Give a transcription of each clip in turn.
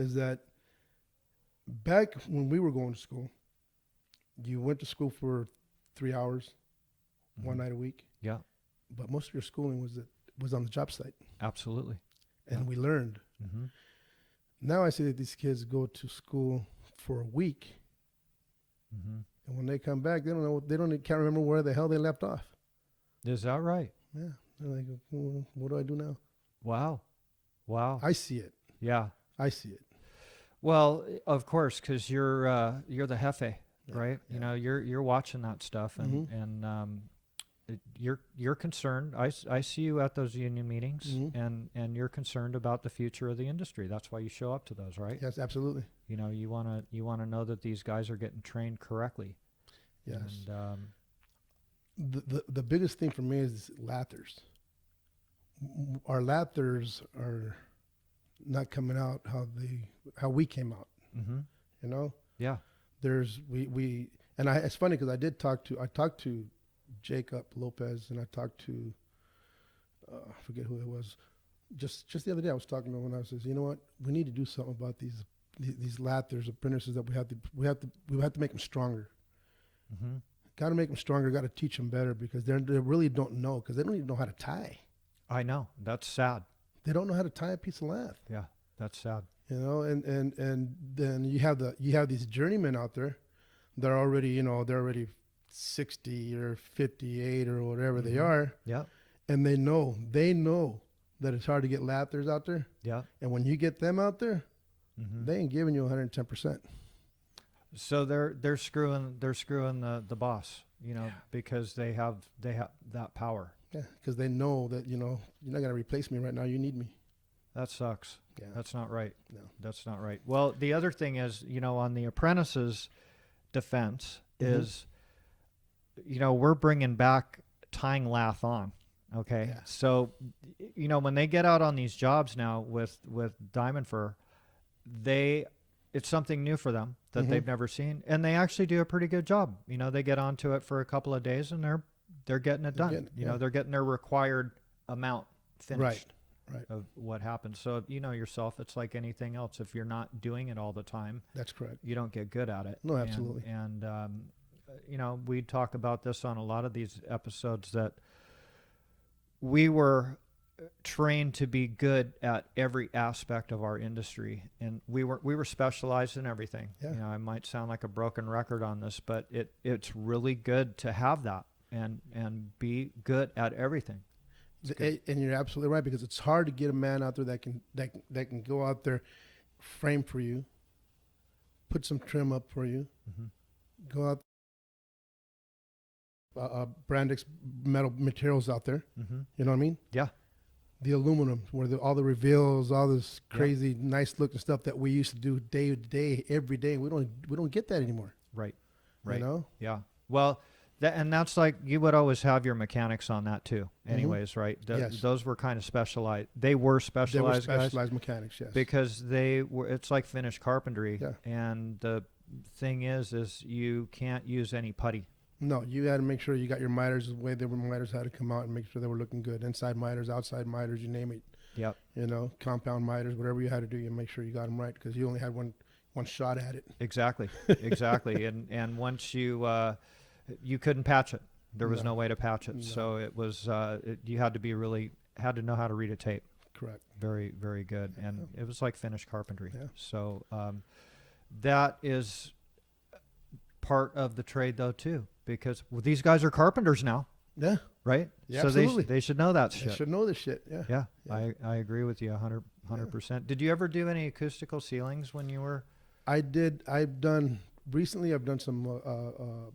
is that back when we were going to school, you went to school for 3 hours, one night a week. Yeah. But most of your schooling was on the job site. Absolutely. And we learned. Mm-hmm. Now I see that these kids go to school for a week, and when they come back, they don't know. Can't remember where the hell they left off. Is that right? Yeah, they're like, well, what do I do now? Wow. I see it. Yeah. I see it. Well, of course, because you're the jefe, right? Yeah. You know, you're watching that stuff, and you're concerned. I see you at those union meetings, and you're concerned about the future of the industry. That's why you show up to those, right? Yes, absolutely. You know, you wanna know that these guys are getting trained correctly. Yes. And the biggest thing for me is lathers. Our lathers are not coming out how we came out. You know. Yeah. There's we and it's funny because I talked to Jacob Lopez, and I talked to I forget who it was. Just the other day, I was talking to him, and I says, you know what, we need to do something about these lathers, apprentices that we have to make them stronger. Got to make them stronger. Got to teach them better because they really don't know, because they don't even know how to tie. I know, that's sad. They don't know how to tie a piece of lath. Yeah, that's sad. You know, and then you have these journeymen out there. They're already 60 or 58 or whatever they are. Yeah. And they know that it's hard to get lathers out there. Yeah. And when you get them out there, they ain't giving you 110%. So they're screwing the boss, you know, because they have that power. Yeah, because they know that, you know, you're not gonna replace me right now. You need me. That sucks. Yeah. That's not right. No. That's not right. Well, the other thing is, you know, on the apprentices' defense is, you know, we're bringing back tying lath on. Okay. Yeah. So, you know, when they get out on these jobs now with diamond fur, it's something new for them that they've never seen, and they actually do a pretty good job. You know, they get onto it for a couple of days, and they're getting it done. You know, they're getting their required amount finished. Right. Of what happens. So, you know yourself, it's like anything else. If you're not doing it all the time, that's correct, you don't get good at it. No, absolutely. And you know, we talk about this on a lot of these episodes, that we were trained to be good at every aspect of our industry, and we were specialized in everything. Yeah. You know, I might sound like a broken record on this, but it's really good to have that and be good at everything. And you're absolutely right, because it's hard to get a man out there that can go out there, frame for you, put some trim up for you, go out, Brandex metal materials out there. You know what I mean? Yeah. The aluminum, where all the reveals, all this crazy nice looking stuff that we used to do day to day, every day. We don't get that anymore. Right. You know? Yeah. Well, that's like, you would always have your mechanics on that too. Anyways, right? Yes. Those were kind of specialized. They were specialized guys, mechanics, yes. because it's like finished carpentry. Yeah. And the thing is you can't use any putty. No, you had to make sure you got your miters the way the miters had to come out, and make sure they were looking good. Inside miters, outside miters, you name it. Yep. You know, compound miters, whatever you had to do, you make sure you got them right, because you only had one shot at it. Exactly. And once you couldn't patch it. There was no way to patch it. No. So it was you had to know how to read a tape. Correct. Very, very good. Yeah. And it was like finished carpentry. Yeah. So that is part of the trade, though, too, because these guys are carpenters now. Yeah. Right? Yeah, so absolutely. they should know that shit. They should know this shit. Yeah. Yeah. I agree with you 100%. Did you ever do any acoustical ceilings when you were? I did. Recently I've done some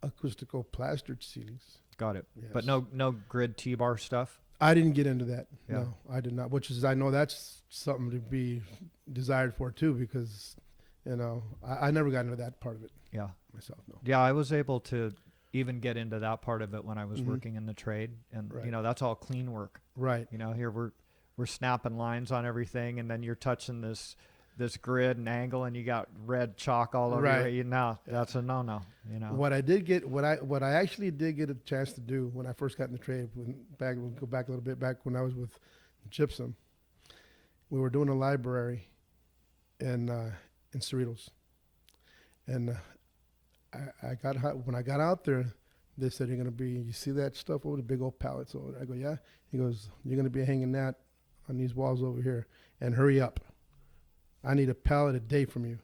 acoustical plastered ceilings. Got it. Yes. But no grid T-bar stuff? I didn't get into that. Yeah. No, I did not, which is, I know that's something to be desired for too, because, you know, I never got into that part of it. Yeah. Myself, no. Yeah, I was able to even get into that part of it when I was working in the trade, and you know, that's all clean work. Right. You know, here we're snapping lines on everything, and then you're touching this grid and angle, and you got red chalk all over you. Now that's a no-no. You know, what I actually did get a chance to do when I first got in the trade, we'll go back a little bit, back when I was with gypsum, we were doing a library, in Cerritos. And I got when I got out there, they said, you see that stuff over the big old pallets over there? I go, yeah. He goes, you're going to be hanging that on these walls over here, and hurry up. I need a pallet a day from you.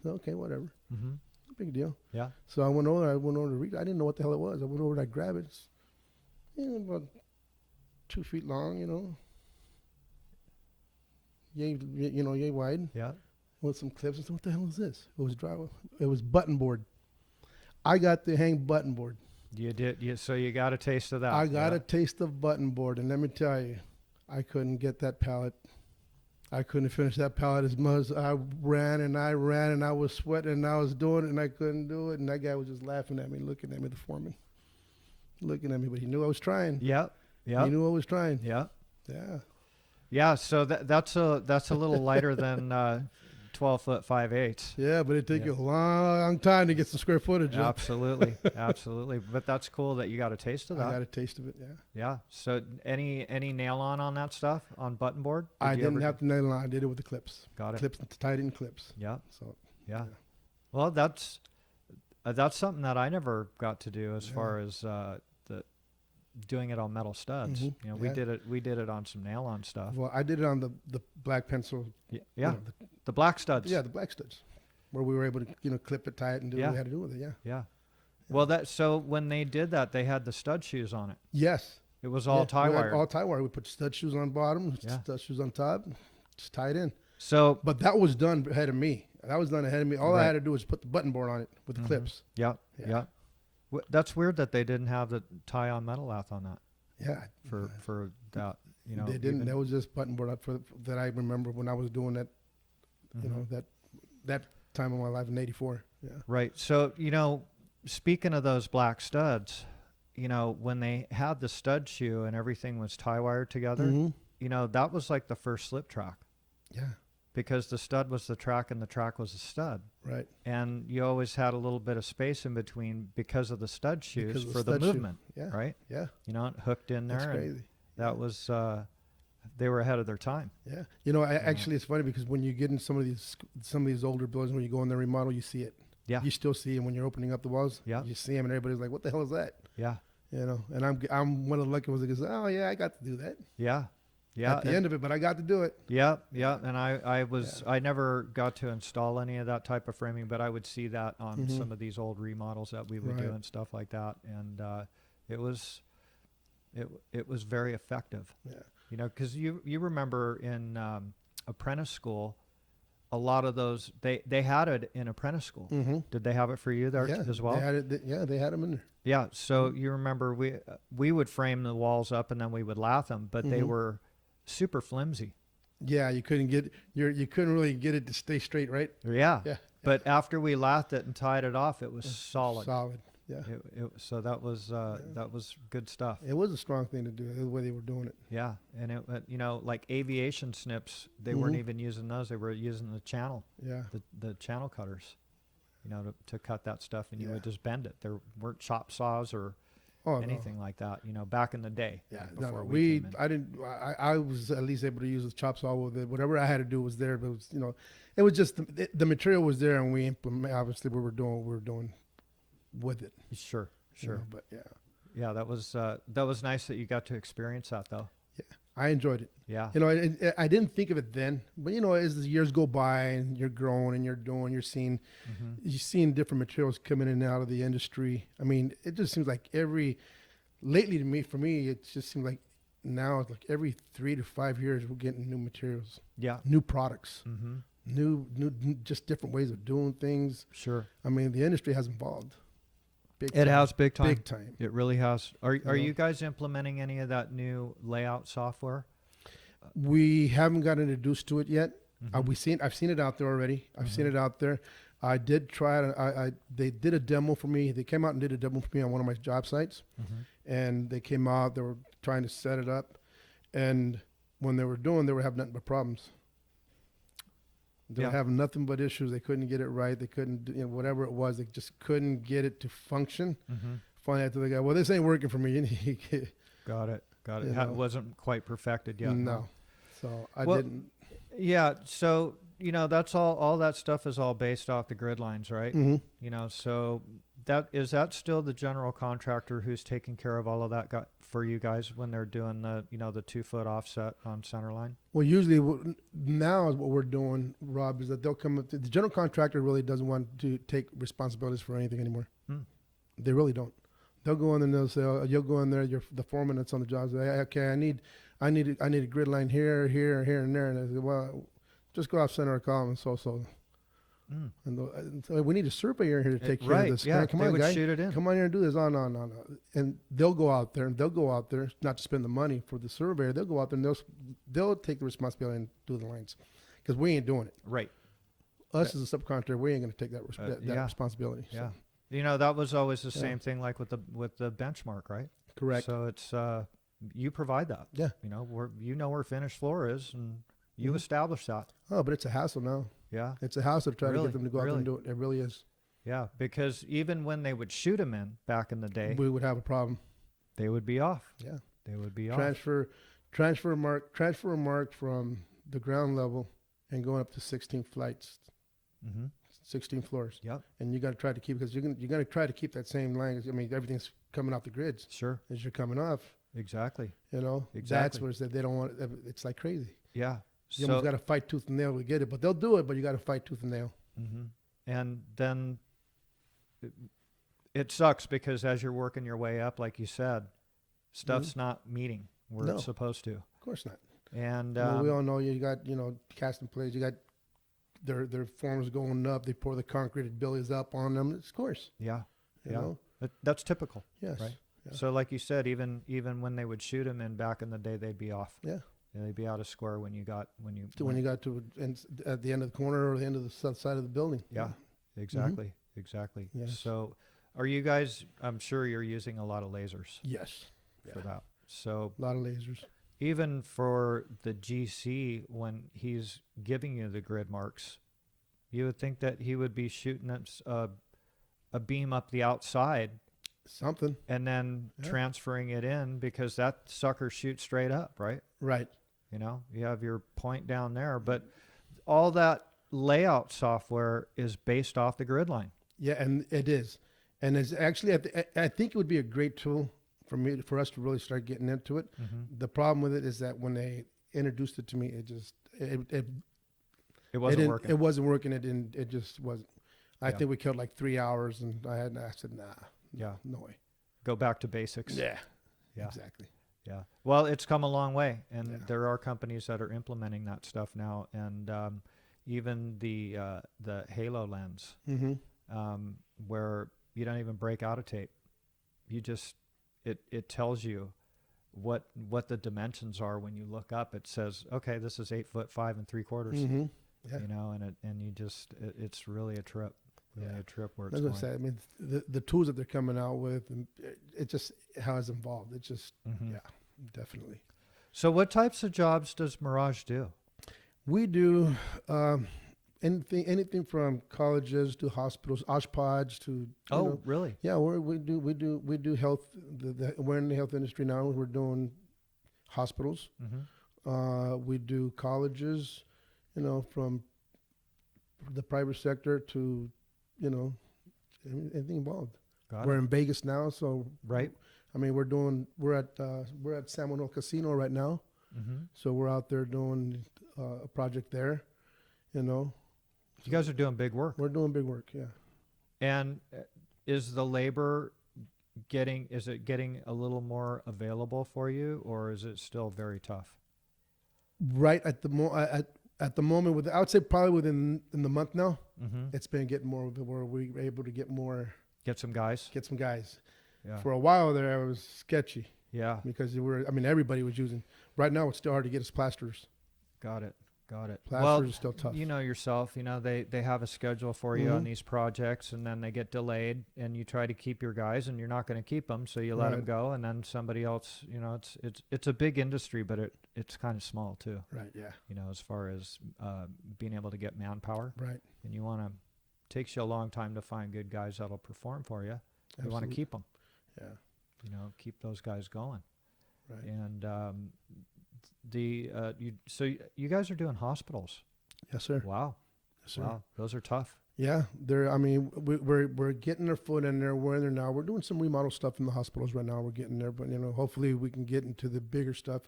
So, okay, whatever. Mm-hmm. No big deal. Yeah. So I went over to read. I didn't know what the hell it was. I went over and I grabbed it. It's, about 2 feet long, yay wide, Yeah. with some clips. I said, what the hell is this? It was drywall. It was button board. I got to hang button board. You did. So you got a taste of that. I got a taste of button board, and let me tell you, I couldn't get that pallet. I couldn't finish that pallet as much as I ran, and I was sweating, and I was doing it, and I couldn't do it. And that guy was just laughing at me, looking at me, the foreman, looking at me, but he knew I was trying. Yep. Yep. He knew I was trying. Yep. Yeah. Yeah. So that's a little lighter than 12 foot 5/8. Yeah, but it took you a long time to get some square footage. Absolutely. Absolutely. But that's cool that you got a taste of that. I got a taste of it, yeah. Yeah. So any nail on that stuff on button board? I didn't have to nail on. I did it with the clips. Got it. Clips, tied in clips. Yeah. So Yeah. Well, that's something that I never got to do as far as doing it on metal studs. Mhm. We did it on some nail on stuff. well, I did it on the black pencil. Yeah. The, The black studs. yeah, the black studs, where we were able to clip it, tie it, and do what we had to do with it. Yeah. Yeah. Well, so when they did that, they had the stud shoes on it. Yes. It was all tie we had wire. all tie wire. We put stud shoes on bottom, Yeah. stud shoes on top, just tie it in. So But that was done ahead of me. That was done ahead of me. All I Right. had to do was put the button board on it with the clips. yeah. Yeah. That's weird that they didn't have the tie on metal lath on that Yeah. for that. They didn't. That was just button board up that I remember when I was doing that. That time of my life in '84. Yeah. Right. So speaking of those black studs, when they had the stud shoe and everything was tie wired together, Mhm. that was like the first slip track Yeah. because the stud was the track and the track was the stud. Right. And you always had a little bit of space in between because of the stud shoes Because of for the stud shoe. movement, Yeah. right? Yeah. It hooked in there. That's and crazy. that was, they were ahead of their time. Yeah. Actually, it's funny because when you get in some of these older buildings, when you go in the remodel, you see it. Yeah. You still see them when you're opening up the walls. Yeah. You see them, and everybody's like, "What the hell is that?" Yeah. And I'm one of the lucky ones that goes, "Oh yeah, I got to do that." Yeah. Yeah. At the end of it, but I got to do it. Yeah. Yeah. And I never got to install any of that type of framing, but I would see that on some of these old remodels that we would do Right. and stuff like that. And, it was very effective. Yeah. Because you remember in apprentice school, a lot of those they had it in apprentice school. Mm-hmm. Did they have it for you there Yeah. as well? They had it. They had them in there. Yeah. So you remember we would frame the walls up and then we would lath them, but they were super flimsy. Yeah. You couldn't really get it to stay straight, right? Yeah. Yeah. But after we lathed it and tied it off, it was solid. Solid. Yeah. So that was good stuff. It was a strong thing to do the way they were doing it. Yeah. And it like aviation snips, they weren't even using those. They were using the channel. Yeah. The channel cutters, to cut that stuff, and you Yeah. would just bend it. There weren't chop saws or Oh, anything like that, back in the day. Yeah, before no, we came in. I didn't. I was at least able to use the chop saw with it. Whatever I had to do was there, but it was, it was just the material was there, and we implement. Obviously, we were doing with it. Sure. But yeah, Yeah, that was nice that you got to experience that though. I enjoyed it. Yeah. I didn't think of it then, but as the years go by and you're growing and you're seeing different materials coming in and out of the industry. I mean, it just seems like lately for me, it just seems like now it's like every 3 to 5 years we're getting new materials, Yeah. new products, Mm-hmm. new just different ways of doing things. Sure. I mean, the industry has evolved. It has big time. Big time. It really has. Are know? you guys implementing any of that new layout software? We haven't got introduced to it yet. Mhm. I've seen it out there already. I've seen it out there. I did try it. They did a demo for me. They came out and did a demo for me on one of my job sites. And they came out. They were trying to set it up, and when they were having nothing but problems. They were having nothing but issues. They couldn't get it right. They couldn't, whatever it was. They just couldn't get it to function. Finally, after the guy, well, this ain't working for me. Got it. You It know. wasn't quite perfected yet. No. So I Well, didn't. Yeah. So you know, that's all that stuff is all based off the grid lines, right? Mm-hmm. You know, so that still the general contractor who's taking care of all of that for you guys when they're doing the, you know, the 2-foot offset on center line? Well, usually now what we're doing, Rob, is that they'll come up. The general contractor really doesn't want to take responsibilities for anything anymore. Hmm. They really don't. They'll go in and they'll say, oh, you'll go in there, you're the foreman that's on the job. Say, okay, I need a grid line here, here, here, and there. And I say, well, just go off center of column and so. Mm. And so we need a surveyor here to take care Right, of this. yeah, Come they on, would guy. shoot it in. Come on here and do this. Oh, no. And they'll go out there, not to spend the money for the surveyor. They'll go out there and they'll take the responsibility and do the lines, because we ain't doing it. Right. Us as a subcontractor, we ain't going to take that Yeah. responsibility. Yeah. So. You know, that was always the Yeah. same thing, like with the benchmark, right? Correct. So it's you provide that. Yeah. You know, where finished floor is, and you Mhm. establish that. Oh, but it's a hassle now. Yeah. It's a hassle to try to Really? get them to go out there and do it. It really is. Yeah. Because even when they would shoot them in back in the day, We would have a problem. they would be off. Yeah. They would be off. Transfer a mark from the ground level and going up to 16 flights, Mm-hmm. 16 floors. Yep. And you got to try to keep, because you're going to try to keep that same line. I mean, everything's coming off the grids Sure. as you're coming off. Exactly. You know, Exactly. that's what it's that they don't want. It's like crazy. Yeah. You almost got to fight tooth and nail to get it, but they'll do it. But you got to fight tooth and nail. Mm-hmm. And then it sucks because as you're working your way up, like you said, stuff's not meeting where No. it's supposed to. Of course not. And We all know you got, casting plates. You got their forms going up. They pour the concreted billies up on them. Of course. yeah, You yeah, know? that's typical. Yes. Right. Yeah. So like you said, even when they would shoot them in back in the day, they'd be off. Yeah. They'd be out of square when you got When you got to at the end of the corner or the end of the south side of the building. Yeah, exactly, exactly. Yes. So are you guys? I'm sure you're using a lot of lasers Yes. for Yeah. that. So A lot of lasers. even for the GC, when he's giving you the grid marks, you would think that he would be shooting us a beam up the outside Something. and then Yeah. transferring it in, because that sucker shoots straight up, right? Right. You know, you have your point down there, but all that layout software is based off the grid line. Yeah, and it is. And it's actually, I think it would be a great tool for us to really start getting into it. Mm-hmm. The problem with it is that when they introduced it to me, it It wasn't didn't- working. It wasn't working. It just wasn't. I Yeah. think we killed like 3 hours, and I said, nah, Yeah. no way. Go back to basics. Yeah. Yeah. Exactly. Yeah. Well, it's come a long way, and Yeah. there are companies that are implementing that stuff now, and even the halo lens, Mm-hmm. where you don't even break out a tape. You just it tells you what the dimensions are when you look up. It says, okay, this is 8'5" 3/4. Mm-hmm. Yeah. You know, and you just it's really a trip. Really Yeah. a trip where it's As I going. say, I mean, the tools that they're coming out with, and it just how it's involved. It's just, Mhm. yeah, definitely. So what types of jobs does Mirage do? We do anything from colleges to hospitals, OSHPODs to Really? yeah. We do health. We're in the health industry now. We're doing hospitals. Mm-hmm. We do colleges, from the private sector to, anything involved. Got We're it. in Vegas now, so Right. I mean, we're at San Manuel Casino right now, Mm-hmm. so we're out there doing a project there. You guys are doing big work. We're doing big work. Yeah. And is the labor getting a little more available for you, or is it still very tough? Right at the moment, I would say probably within in the month now, Mm-hmm. it's been getting more of it where we're able to get Get some guys. some guys. Yeah. For a while there, it was sketchy Yeah. because everybody was using. Right now, it's still hard to get us plasters. Got it. Plasters Well, is still tough. you know yourself, they have a schedule for you on Mhm. these projects, and then they get delayed, and you try to keep your guys, and you're not going to keep them, so you let them Right. go, and then somebody else, it's a big industry, but it's kind of small too, Right. Yeah. as far as being able to get manpower, Right. and you want to, takes you a long time to find good guys that'll perform for you. You want to Absolutely. keep them, Yeah. keep those guys going. Right. And so you guys are doing hospitals. Yes, sir. Wow. Yes, sir. Wow. Those are tough. Yeah, they're. I mean, we're getting our foot in there. We're in there now. We're doing some remodel stuff in the hospitals right now. We're getting there, but hopefully we can get into the bigger stuff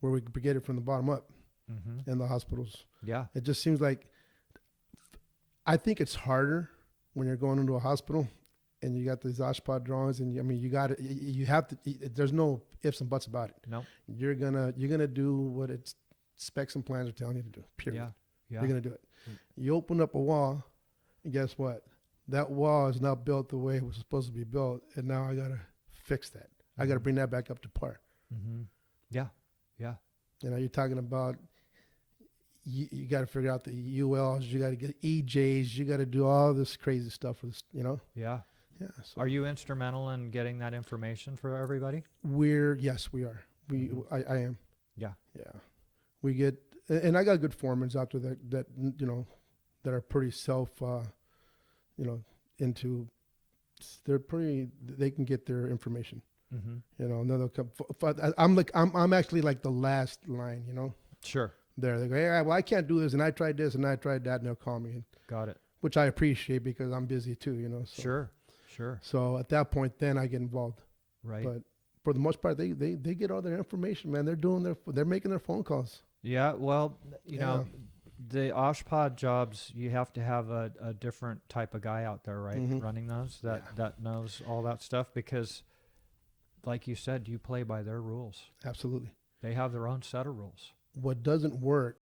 where we can get it from the bottom up Mm-hmm. in the hospitals. Yeah. It just seems like I think it's harder when you're going into a hospital and you got these OSHPD drawings, and you got it. You have to. There's no ifs and buts about it. No. You're gonna do what its specs and plans are telling you to do. Period. Yeah. Yeah. You're gonna do it. You open up a wall, and guess what? That wall is not built the way it was supposed to be built, and now I gotta fix that. I gotta bring that back up to par. Mm-hmm. Yeah. Yeah. You're talking about you got to figure out the ULs, you got to get EJs, you got to do all this crazy stuff for this. Yeah. Yeah. So Are you instrumental in getting that information for everybody? yes, we are. I am. Yeah. Yeah. We get, and I got good foremans out there that that are pretty into. They can get their information. Mm-hmm. And then they'll come. I'm actually like the last line. Sure. There they go. Hey, well, I can't do this, and I tried this, and I tried that, and they'll call me, Got it. which I appreciate because I'm busy too. So. Sure. Sure. So at that point, then I get involved. Right. But for the most part, they get all their information, man. They're making their phone calls. Yeah. Well, the OSHPD jobs, you have to have a different type of guy out there, right? Mhm. Running those that knows all that stuff because, like you said, you play by their rules. Absolutely. They have their own set of rules. What doesn't work